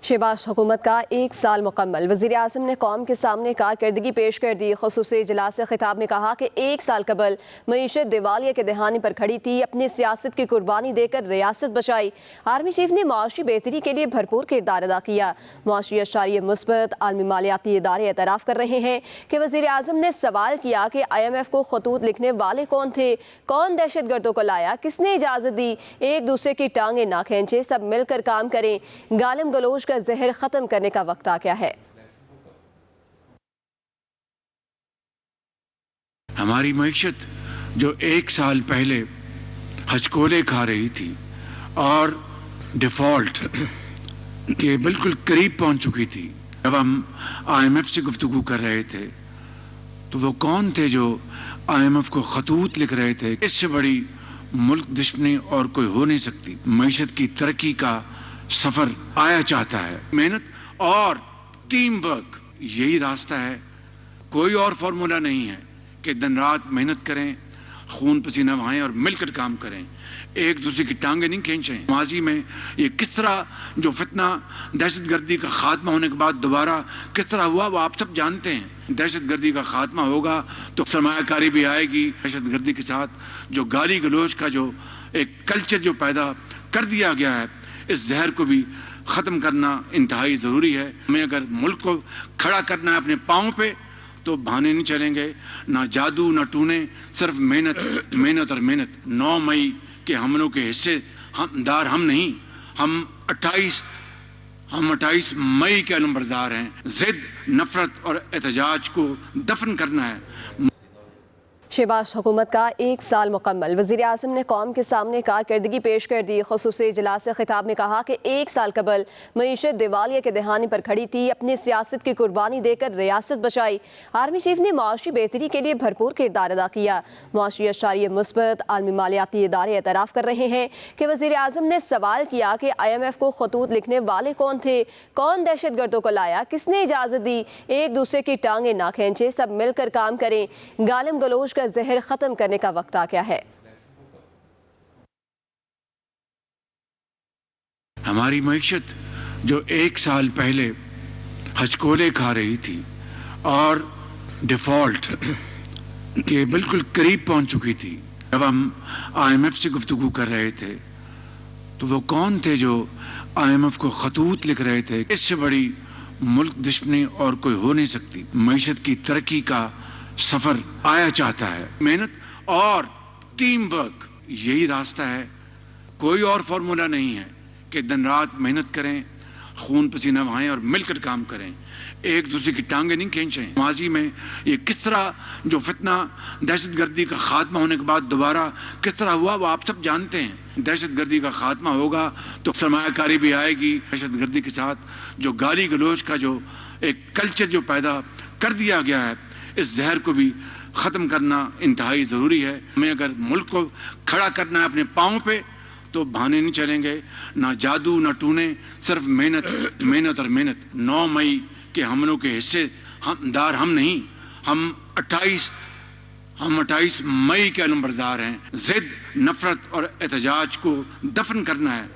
शहबाज हुकूमत का एक साल मुकम्मल। वज़ीर आज़म ने कौम के सामने कारकर्दगी पेश कर दी। ख़ुसूसी इजलास से खिताब में कहा कि एक साल कबल मईशत दिवालिया के दहाने पर खड़ी थी, अपनी सियासत की कुर्बानी देकर रियासत बचाई। आर्मी चीफ ने माशी बेहतरी के लिए भरपूर किरदार अदा किया। माशी अशारिय मुस्बत आलमी मालियाती इदारे एतराफ़ कर रहे हैं कि वज़ीर आज़म ने सवाल किया कि IMF को खतूत लिखने वाले कौन थे, कौन दहशत गर्दों को लाया, किसने इजाज़त दी। एक दूसरे की टांगें ना खींचे, सब मिलकर काम करें। गालिम गलोच का जहर खत्म करने का वक्त आ गया है। हमारी मईशत जो एक साल पहले हचकोले खा रही थी और डिफॉल्ट के बिल्कुल करीब पहुंच चुकी थी, जब हम IMF से गुफ्तगू कर रहे थे तो वो कौन थे जो IMF को खतूत लिख रहे थे। इससे बड़ी मुल्क दुश्मनी और कोई हो नहीं सकती। मईशत की तरक्की का सफर आया चाहता है। मेहनत और टीम वर्क यही रास्ता है। कोई और फॉर्मूला नहीं है कि दिन रात मेहनत करें, खून पसीना बहाएं और मिलकर काम करें, एक दूसरे की टांगें नहीं खींचें। माजी में ये किस तरह जो फितना दहशत गर्दी का खात्मा होने के बाद दोबारा किस तरह हुआ वो आप सब जानते हैं। दहशत गर्दी का खात्मा होगा तो सरमायाकारी भी आएगी। दहशत गर्दी के साथ जो गाली गलोच का जो एक कल्चर जो पैदा कर दिया गया है, इस जहर को भी ख़त्म करना इंतहाई ज़रूरी है। हमें अगर मुल्क को खड़ा करना है अपने पाँव पे तो बहाने नहीं चलेंगे, ना जादू ना टूने, सिर्फ मेहनत मेहनत और मेहनत। 9 मई के हमलों के हिस्सेदार हम नहीं, हम 28 मई के नंबरदार हैं। जिद, नफरत और एहतजाज को दफन करना है। शहबाज हुकूमत का एक साल मुकम्मल। वज़ीर आज़म ने कौम के सामने कारकर्दगी पेश कर दी। ख़ुसूसी इजलास से खिताब में कहा कि एक साल कबल मईशत दिवालिया के दहाने पर खड़ी थी, अपनी सियासत की कुर्बानी देकर रियासत बचाई। आर्मी चीफ ने माशी बेहतरी के लिए भरपूर किरदार अदा किया। माशी अशारिय मुस्बत आलमी मालियाती इदारे एतराफ़ कर रहे हैं कि वज़ीर आज़म ने सवाल किया कि IMF को खतूत लिखने वाले कौन थे, कौन दहशत गर्दों को लाया, किसने इजाज़त दी। एक दूसरे की टांगें ना खींचे, सब मिलकर काम करें। गालिम गलोच जहर खत्म करने का वक्त आ गया है। हमारी मईशत जो एक साल पहले हचकोले खा रही थी और डिफॉल्ट के बिल्कुल करीब पहुंच चुकी थी, जब हम IMF से गुफ्तगू कर रहे थे तो वो कौन थे जो IMF को खतूत लिख रहे थे। इससे बड़ी मुल्क दुश्मनी और कोई हो नहीं सकती। मईशत की तरक्की का सफर आया चाहता है। मेहनत और टीम वर्क यही रास्ता है। कोई और फॉर्मूला नहीं है कि दिन रात मेहनत करें, खून पसीना बहाएं और मिलकर काम करें, एक दूसरे की टांगें नहीं खींचें। माजी में ये किस तरह जो फितना दहशत गर्दी का खात्मा होने के बाद दोबारा किस तरह हुआ वो आप सब जानते हैं। दहशत गर्दी का खात्मा होगा तो सरमायाकारी भी आएगी। दहशत गर्दी के साथ जो गाली गलोच का जो एक कल्चर जो पैदा कर दिया गया है, इस जहर को भी ख़त्म करना इंतहाई ज़रूरी है। हमें अगर मुल्क को खड़ा करना है अपने पाँव पे तो बहाने नहीं चलेंगे, ना जादू ना टूने, सिर्फ मेहनत मेहनत और मेहनत। 9 मई के हमलों के हिस्सेदार हम नहीं, हम 28 मई के नंबरदार हैं। जिद, नफरत और एहतजाज को दफन करना है।